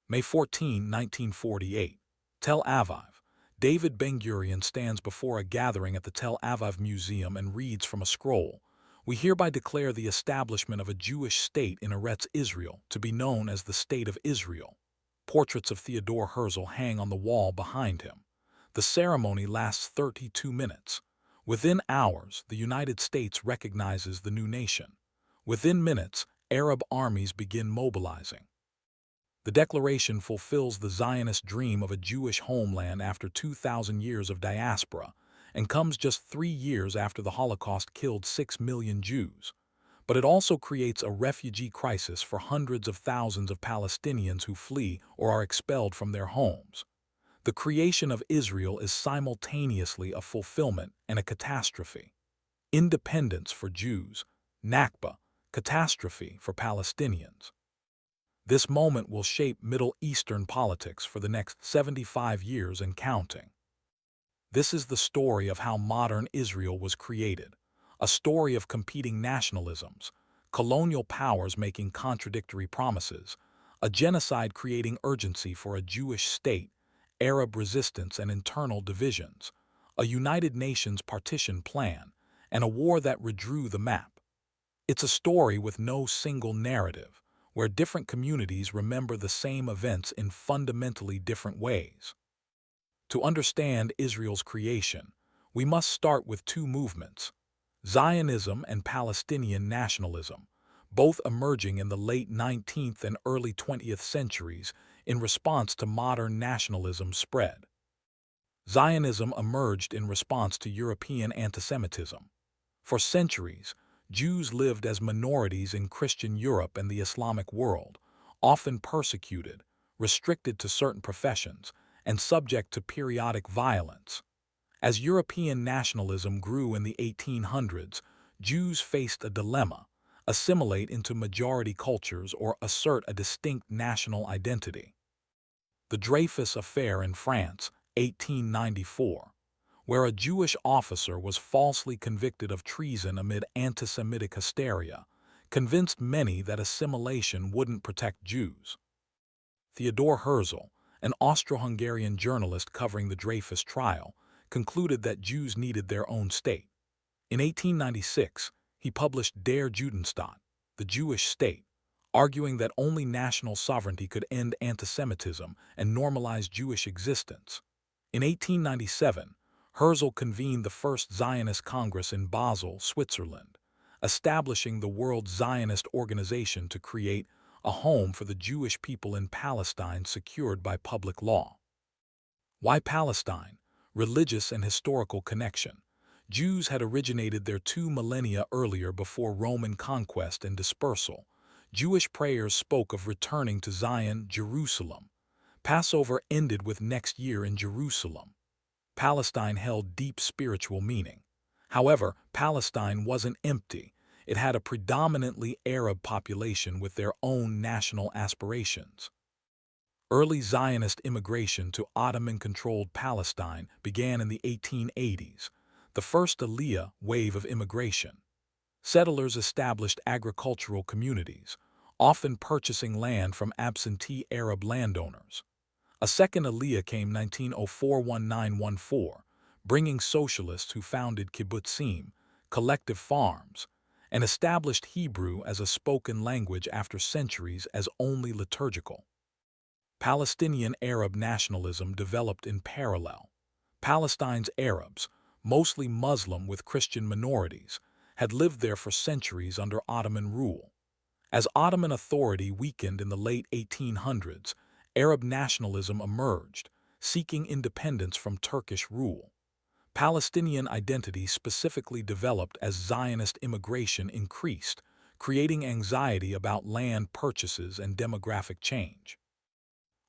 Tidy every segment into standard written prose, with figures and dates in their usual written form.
May 14, 1948. Tel Aviv. David Ben-Gurion stands before a gathering at the Tel Aviv Museum and reads from a scroll. We hereby declare the establishment of a Jewish state in Eretz Israel to be known as the State of Israel. Portraits of Theodore Herzl hang on the wall behind him. The ceremony lasts 32 minutes. Within hours, the United States recognizes the new nation. Within minutes, Arab armies begin mobilizing. The declaration fulfills the Zionist dream of a Jewish homeland after 2,000 years of diaspora and comes just 3 years after the Holocaust killed 6 million Jews. But it also creates a refugee crisis for hundreds of thousands of Palestinians who flee or are expelled from their homes. The creation of Israel is simultaneously a fulfillment and a catastrophe. Independence for Jews, Nakba, catastrophe for Palestinians. This moment will shape Middle Eastern politics for the next 75 years and counting. This is the story of how modern Israel was created, a story of competing nationalisms, colonial powers making contradictory promises, a genocide creating urgency for a Jewish state, Arab resistance and internal divisions, a United Nations partition plan, and a war that redrew the map. It's a story with no single narrative, where different communities remember the same events in fundamentally different ways. To understand Israel's creation, we must start with two movements, Zionism and Palestinian nationalism, both emerging in the late 19th and early 20th centuries in response to modern nationalism spread. Zionism emerged in response to European antisemitism. For centuries, Jews lived as minorities in Christian Europe and the Islamic world, often persecuted, restricted to certain professions, and subject to periodic violence. As European nationalism grew in the 1800s, Jews faced a dilemma: assimilate into majority cultures or assert a distinct national identity. The Dreyfus Affair in France, 1894, where a Jewish officer was falsely convicted of treason amid anti-Semitic hysteria, convinced many that assimilation wouldn't protect Jews. Theodore Herzl, an Austro-Hungarian journalist covering the Dreyfus trial, concluded that Jews needed their own state. In 1896, he published Der Judenstaat, the Jewish state, arguing that only national sovereignty could end antisemitism and normalize Jewish existence. In 1897, Herzl convened the First Zionist Congress in Basel, Switzerland, establishing the World Zionist Organization to create a home for the Jewish people in Palestine secured by public law. Why Palestine? Religious and historical connection. Jews had originated there 2 millennia earlier before Roman conquest and dispersal. Jewish prayers spoke of returning to Zion, Jerusalem. Passover ended with next year in Jerusalem. Palestine held deep spiritual meaning. However, Palestine wasn't empty. It had a predominantly Arab population with their own national aspirations. Early Zionist immigration to Ottoman-controlled Palestine began in the 1880s, the first Aliyah wave of immigration. Settlers established agricultural communities, often purchasing land from absentee Arab landowners. A second Aliyah came 1904–1914, bringing socialists who founded kibbutzim, collective farms, and established Hebrew as a spoken language after centuries as only liturgical. Palestinian Arab nationalism developed in parallel. Palestine's Arabs, mostly Muslim with Christian minorities, had lived there for centuries under Ottoman rule. As Ottoman authority weakened in the late 1800s, Arab nationalism emerged, seeking independence from Turkish rule. Palestinian identity specifically developed as Zionist immigration increased, creating anxiety about land purchases and demographic change.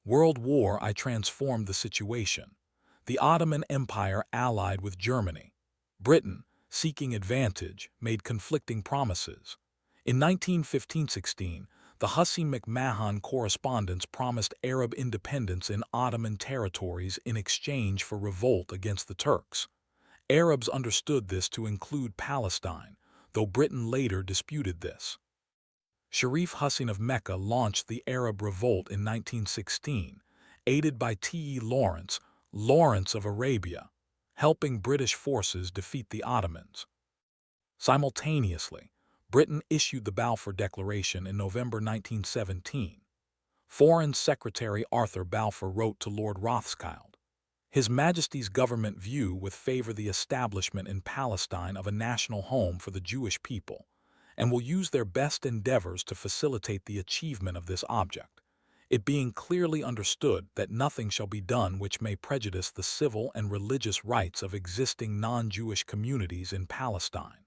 World War I transformed the situation. The Ottoman Empire allied with Germany. Britain, seeking advantage, made conflicting promises. In 1915–16, the Hussey-McMahon correspondence promised Arab independence in Ottoman territories in exchange for revolt against the Turks. Arabs understood this to include Palestine, though Britain later disputed this. Sharif Hussein of Mecca launched the Arab Revolt in 1916, aided by T.E. Lawrence of Arabia, helping British forces defeat the Ottomans. Simultaneously, Britain issued the Balfour Declaration in November 1917. Foreign Secretary Arthur Balfour wrote to Lord Rothschild, "His Majesty's government view with favor the establishment in Palestine of a national home for the Jewish people, and will use their best endeavors to facilitate the achievement of this object, it being clearly understood that nothing shall be done which may prejudice the civil and religious rights of existing non-Jewish communities in Palestine."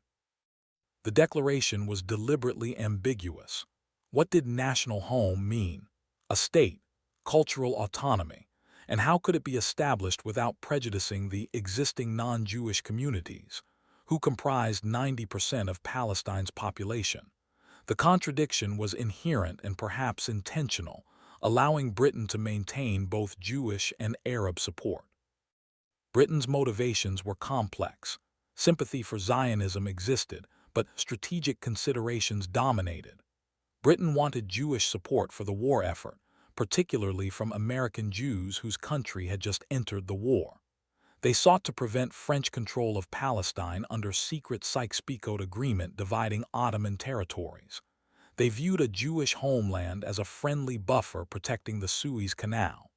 The declaration was deliberately ambiguous. What did national home mean? A state, cultural autonomy, and how could it be established without prejudicing the existing non-Jewish communities, who comprised 90% of Palestine's population? The contradiction was inherent and perhaps intentional, allowing Britain to maintain both Jewish and Arab support. Britain's motivations were complex. Sympathy for Zionism existed, but strategic considerations dominated. Britain wanted Jewish support for the war effort, particularly from American Jews whose country had just entered the war. They sought to prevent French control of Palestine under secret Sykes-Picot agreement dividing Ottoman territories. They viewed a Jewish homeland as a friendly buffer protecting the Suez Canal.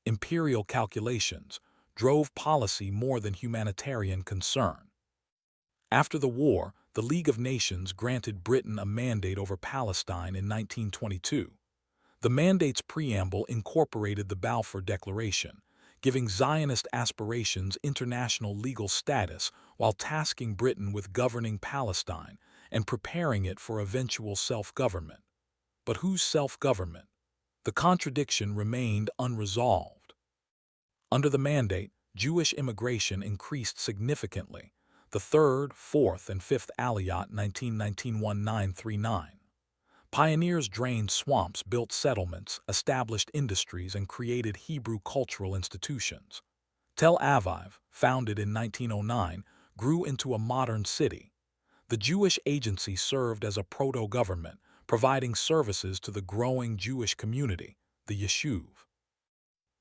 Imperial calculations drove policy more than humanitarian concern. After the war, the League of Nations granted Britain a mandate over Palestine in 1922. The mandate's preamble incorporated the Balfour Declaration, giving Zionist aspirations international legal status while tasking Britain with governing Palestine and preparing it for eventual self-government. But whose self-government? The contradiction remained unresolved. Under the mandate, Jewish immigration increased significantly. The Third, Fourth, and Fifth Aliyot 1919-1939. Pioneers drained swamps, built settlements, established industries, and created Hebrew cultural institutions. Tel Aviv, founded in 1909, grew into a modern city. The Jewish Agency served as a proto-government, providing services to the growing Jewish community, the Yishuv.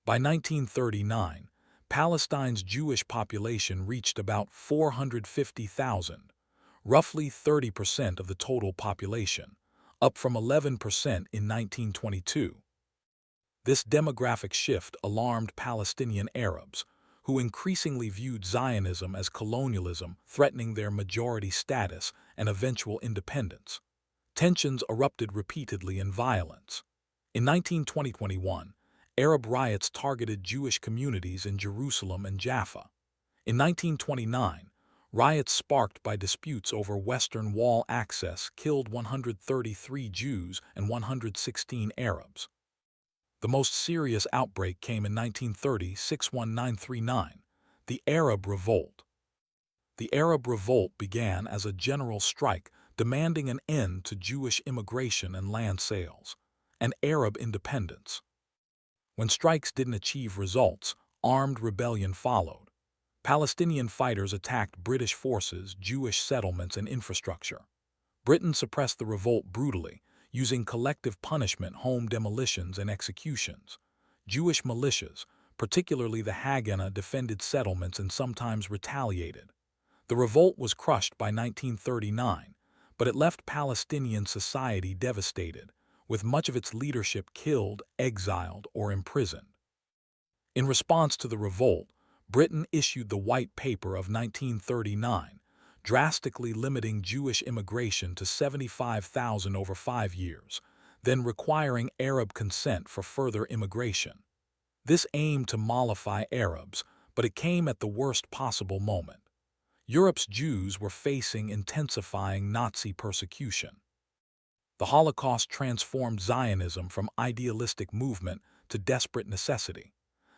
By 1939, Palestine's Jewish population reached about 450,000, roughly 30% of the total population, up from 11% in 1922. This demographic shift alarmed Palestinian Arabs, who increasingly viewed Zionism as colonialism, threatening their majority status and eventual independence. Tensions erupted repeatedly in violence. In 1920-21, Arab riots targeted Jewish communities in Jerusalem and Jaffa. In 1929, riots sparked by disputes over Western Wall access killed 133 Jews and 116 Arabs. The most serious outbreak came in 1930-61939, the Arab Revolt. The Arab Revolt began as a general strike demanding an end to Jewish immigration and land sales, and Arab independence. When strikes didn't achieve results, armed rebellion followed. Palestinian fighters attacked British forces, Jewish settlements, and infrastructure. Britain suppressed the revolt brutally, using collective punishment, home demolitions, and executions. Jewish militias, particularly the Haganah, defended settlements and sometimes retaliated. The revolt was crushed by 1939, but it left Palestinian society devastated, with much of its leadership killed, exiled, or imprisoned. In response to the revolt, Britain issued the White Paper of 1939, drastically limiting Jewish immigration to 75,000 over 5 years, then requiring Arab consent for further immigration. This aimed to mollify Arabs, but it came at the worst possible moment. Europe's Jews were facing intensifying Nazi persecution. The Holocaust transformed Zionism from idealistic movement to desperate necessity.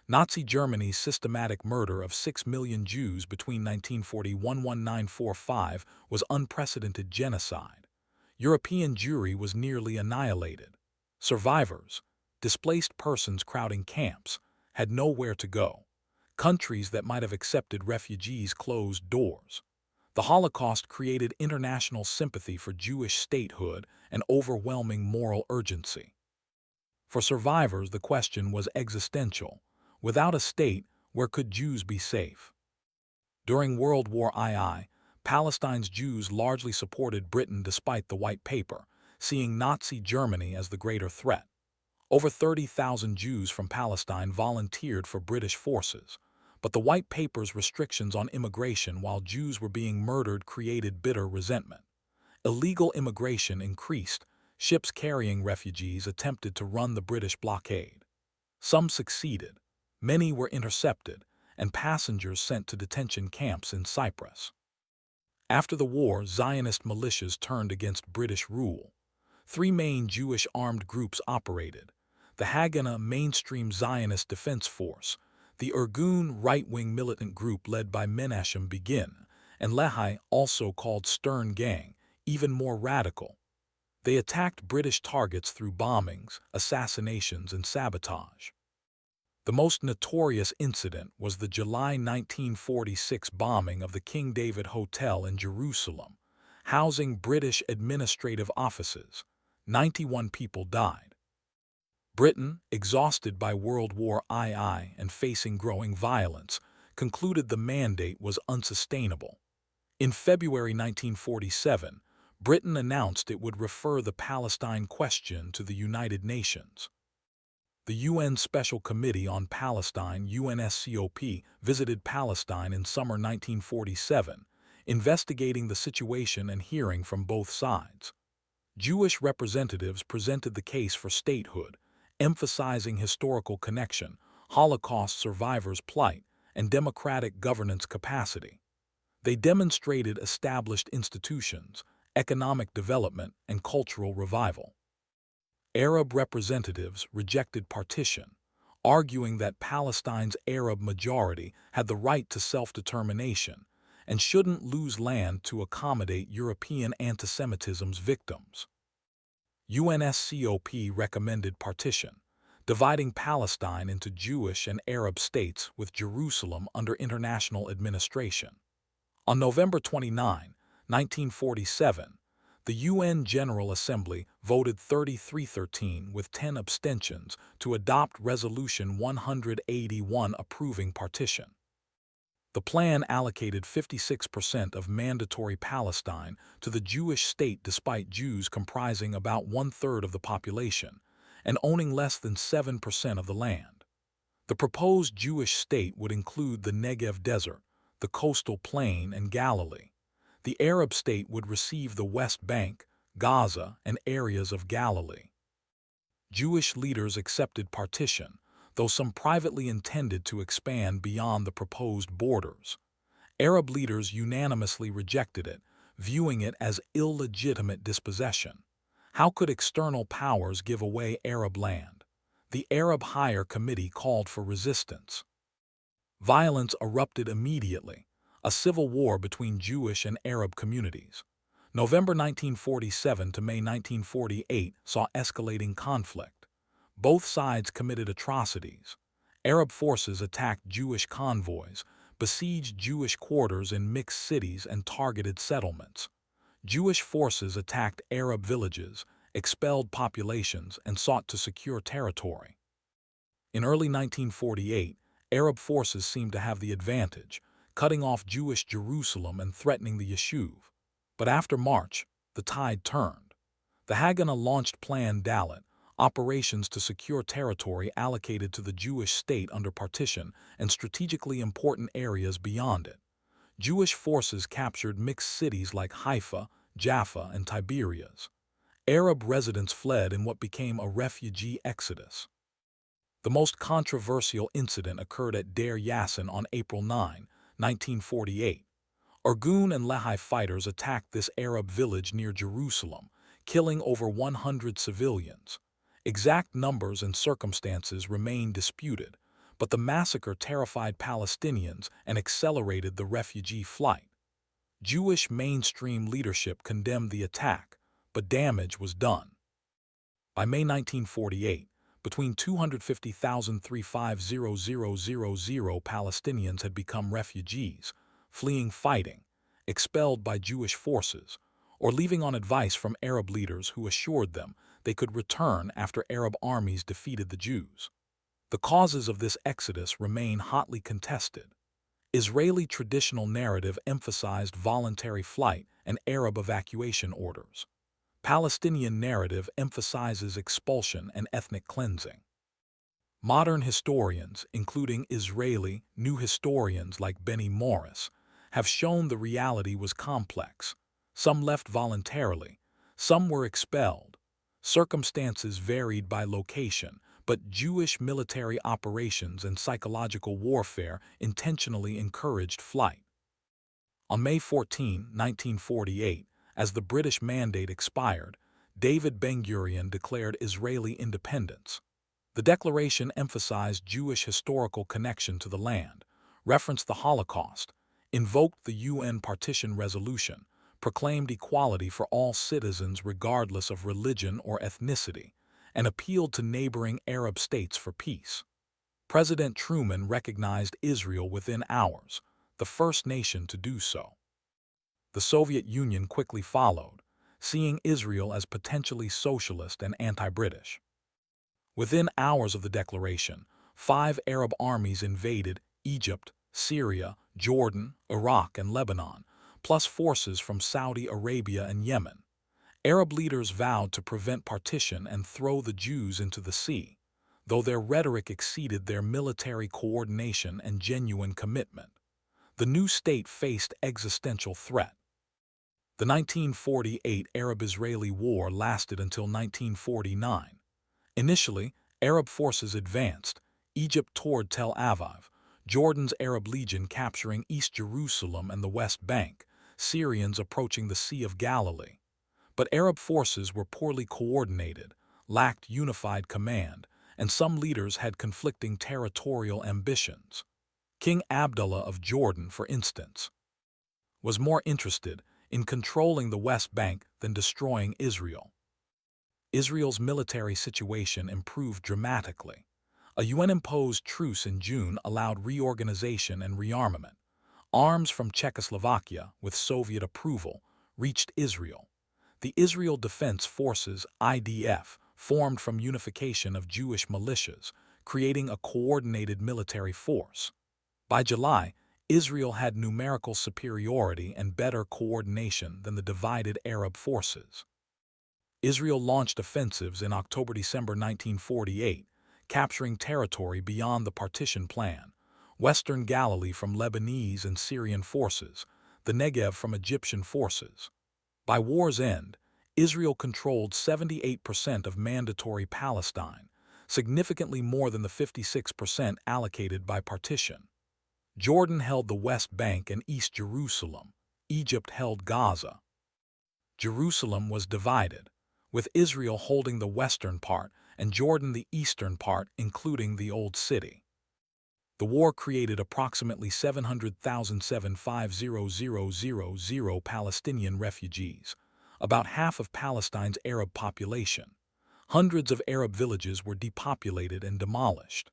Nazi Germany's systematic murder of 6 million Jews between 1940–1945 was unprecedented genocide. European Jewry was nearly annihilated. Survivors, displaced persons crowding camps, had nowhere to go. Countries that might have accepted refugees closed doors. The Holocaust created international sympathy for Jewish statehood and overwhelming moral urgency. For survivors, the question was existential. Without a state, where could Jews be safe? During World War II, Palestine's Jews largely supported Britain despite the White Paper, seeing Nazi Germany as the greater threat. Over 30,000 Jews from Palestine volunteered for British forces, but the White Paper's restrictions on immigration while Jews were being murdered created bitter resentment. Illegal immigration increased. Ships carrying refugees attempted to run the British blockade. Some succeeded, many were intercepted, and passengers sent to detention camps in Cyprus. After the war, Zionist militias turned against British rule. Three main Jewish armed groups operated: the Haganah mainstream Zionist defense force, the Irgun right-wing militant group led by Menachem Begin, and Lehi, also called Stern Gang, even more radical. They attacked British targets through bombings, assassinations, and sabotage. The most notorious incident was the July 1946 bombing of the King David Hotel in Jerusalem, housing British administrative offices. 91 people died. Britain, exhausted by World War II and facing growing violence, concluded the mandate was unsustainable. In February 1947, Britain announced it would refer the Palestine question to the United Nations. The UN Special Committee on Palestine (UNSCOP) visited Palestine in summer 1947, investigating the situation and hearing from both sides. Jewish representatives presented the case for statehood, emphasizing historical connection, Holocaust survivors' plight, and democratic governance capacity. They demonstrated established institutions, economic development, and cultural revival. Arab representatives rejected partition, arguing that Palestine's Arab majority had the right to self-determination and shouldn't lose land to accommodate European antisemitism's victims. UNSCOP recommended partition, dividing Palestine into Jewish and Arab states with Jerusalem under international administration. On November 29, 1947, the UN General Assembly voted 33-13 with 10 abstentions to adopt Resolution 181 approving partition. The plan allocated 56% of mandatory Palestine to the Jewish state despite Jews comprising about one-third of the population and owning less than 7% of the land. The proposed Jewish state would include the Negev Desert, the coastal plain, and Galilee. The Arab state would receive the West Bank, Gaza, and areas of Galilee. Jewish leaders accepted partition, though some privately intended to expand beyond the proposed borders. Arab leaders unanimously rejected it, viewing it as illegitimate dispossession. How could external powers give away Arab land? The Arab Higher Committee called for resistance. Violence erupted immediately, a civil war between Jewish and Arab communities. November 1947 to May 1948 saw escalating conflict. Both sides committed atrocities. Arab forces attacked Jewish convoys, besieged Jewish quarters in mixed cities, and targeted settlements. Jewish forces attacked Arab villages, expelled populations, and sought to secure territory. In early 1948, Arab forces seemed to have the advantage, cutting off Jewish Jerusalem and threatening the Yishuv. But after March, the tide turned. The Haganah launched Plan Dalet, operations to secure territory allocated to the Jewish state under partition and strategically important areas beyond it. Jewish forces captured mixed cities like Haifa, Jaffa, and Tiberias. Arab residents fled in what became a refugee exodus. The most controversial incident occurred at Deir Yassin on April 9, 1948. Irgun and Lehi fighters attacked this Arab village near Jerusalem, killing over 100 civilians. Exact numbers and circumstances remain disputed, but the massacre terrified Palestinians and accelerated the refugee flight. Jewish mainstream leadership condemned the attack, but damage was done. By May 1948, between 250,000 and 350,000 Palestinians had become refugees, fleeing fighting, expelled by Jewish forces, or leaving on advice from Arab leaders who assured them they could return after Arab armies defeated the Jews. The causes of this exodus remain hotly contested. Israeli traditional narrative emphasized voluntary flight and Arab evacuation orders. Palestinian narrative emphasizes expulsion and ethnic cleansing. Modern historians, including Israeli new historians like Benny Morris, have shown the reality was complex. Some left voluntarily, some were expelled. Circumstances varied by location, but Jewish military operations and psychological warfare intentionally encouraged flight. On May 14, 1948, as the British Mandate expired, David Ben-Gurion declared Israeli independence. The declaration emphasized Jewish historical connection to the land, referenced the Holocaust, invoked the UN Partition Resolution, proclaimed equality for all citizens regardless of religion or ethnicity, and appealed to neighboring Arab states for peace. President Truman recognized Israel within hours, the first nation to do so. The Soviet Union quickly followed, seeing Israel as potentially socialist and anti-British. Within hours of the declaration, 5 Arab armies invaded Egypt, Syria, Jordan, Iraq, and Lebanon, plus forces from Saudi Arabia and Yemen. Arab leaders vowed to prevent partition and throw the Jews into the sea, though their rhetoric exceeded their military coordination and genuine commitment. The new state faced existential threat. The 1948 Arab-Israeli War lasted until 1949. Initially, Arab forces advanced, Egypt toward Tel Aviv, Jordan's Arab Legion capturing East Jerusalem and the West Bank, Syrians approaching the Sea of Galilee. But Arab forces were poorly coordinated, lacked unified command, and some leaders had conflicting territorial ambitions. King Abdullah of Jordan, for instance, was more interested in controlling the West Bank than destroying Israel. Israel's military situation improved dramatically. A UN-imposed truce in June allowed reorganization and rearmament. Arms from Czechoslovakia, with Soviet approval, reached Israel. The Israel Defense Forces, IDF, formed from unification of Jewish militias, creating a coordinated military force. By July, Israel had numerical superiority and better coordination than the divided Arab forces. Israel launched offensives in October-December 1948, capturing territory beyond the partition plan, Western Galilee from Lebanese and Syrian forces, the Negev from Egyptian forces. By war's end, Israel controlled 78% of mandatory Palestine, significantly more than the 56% allocated by partition. Jordan held the West Bank and East Jerusalem. Egypt held Gaza. Jerusalem was divided, with Israel holding the western part and Jordan the eastern part, including the Old City. The war created approximately 700,000 Palestinian refugees, about half of Palestine's Arab population. Hundreds of Arab villages were depopulated and demolished.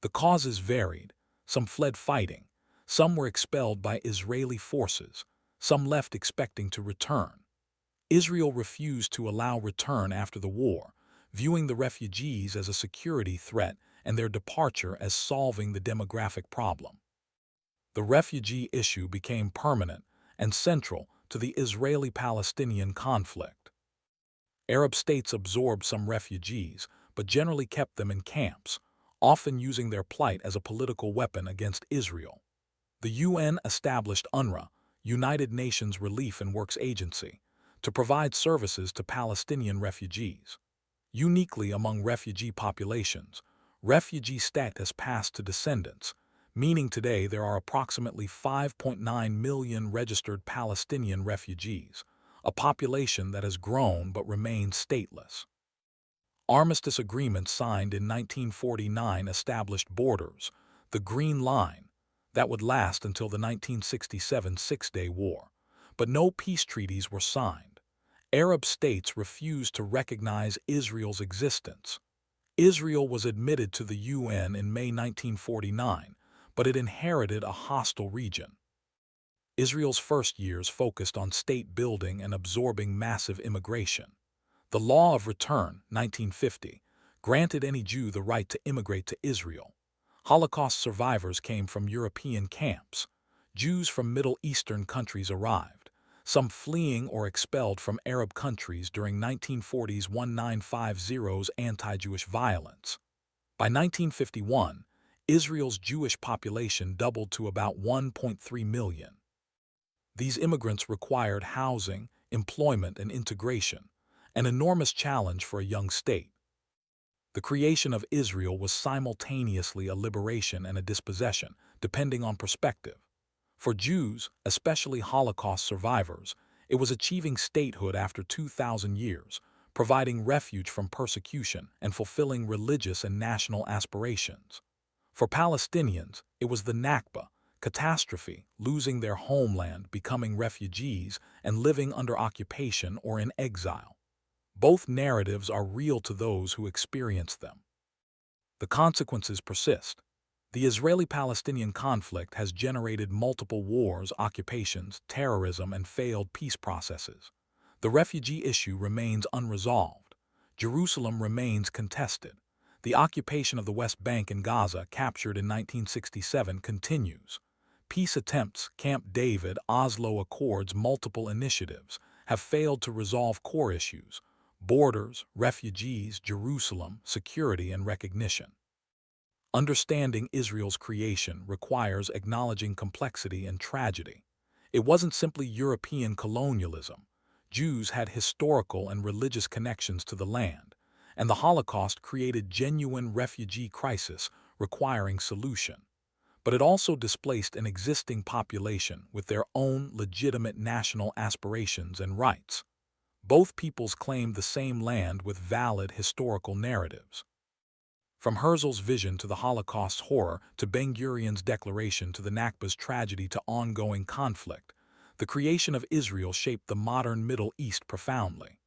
The causes varied. Some fled fighting, some were expelled by Israeli forces, some left expecting to return. Israel refused to allow return after the war, viewing the refugees as a security threat and their departure as solving the demographic problem. The refugee issue became permanent and central to the Israeli-Palestinian conflict. Arab states absorbed some refugees, but generally kept them in camps, often using their plight as a political weapon against Israel. The UN established UNRWA, United Nations Relief and Works Agency, to provide services to Palestinian refugees. Uniquely among refugee populations, refugee status passed to descendants, meaning today there are approximately 5.9 million registered Palestinian refugees, a population that has grown but remains stateless. Armistice agreements signed in 1949 established borders, the Green Line, that would last until the 1967 Six-Day War, but no peace treaties were signed. Arab states refused to recognize Israel's existence. Israel was admitted to the UN in May 1949, but it inherited a hostile region. Israel's first years focused on state building and absorbing massive immigration. The Law of Return, 1950, granted any Jew the right to immigrate to Israel. Holocaust survivors came from European camps. Jews from Middle Eastern countries arrived, some fleeing or expelled from Arab countries during 1940's 1950's anti-Jewish violence. By 1951, Israel's Jewish population doubled to about 1.3 million. These immigrants required housing, employment, and integration, an enormous challenge for a young state. The creation of Israel was simultaneously a liberation and a dispossession, depending on perspective. For Jews, especially Holocaust survivors, it was achieving statehood after 2,000 years, providing refuge from persecution and fulfilling religious and national aspirations. For Palestinians, it was the Nakba, catastrophe, losing their homeland, becoming refugees, and living under occupation or in exile. Both narratives are real to those who experience them. The consequences persist. The Israeli-Palestinian conflict has generated multiple wars, occupations, terrorism, and failed peace processes. The refugee issue remains unresolved. Jerusalem remains contested. The occupation of the West Bank and Gaza, captured in 1967, continues. Peace attempts, Camp David, Oslo Accords, multiple initiatives, have failed to resolve core issues: borders, refugees, Jerusalem, security, and recognition. Understanding Israel's creation requires acknowledging complexity and tragedy. It wasn't simply European colonialism. Jews had historical and religious connections to the land, and the Holocaust created genuine refugee crisis requiring solution. But it also displaced an existing population with their own legitimate national aspirations and rights. Both peoples claimed the same land with valid historical narratives. From Herzl's vision to the Holocaust's horror, to Ben-Gurion's declaration to the Nakba's tragedy to ongoing conflict, the creation of Israel shaped the modern Middle East profoundly.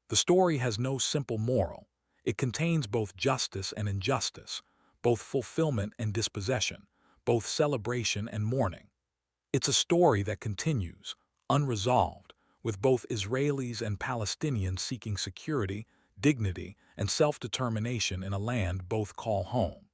The story has no simple moral. It contains both justice and injustice, both fulfillment and dispossession, both celebration and mourning. It's a story that continues, unresolved, with both Israelis and Palestinians seeking security, dignity, and self-determination in a land both call home.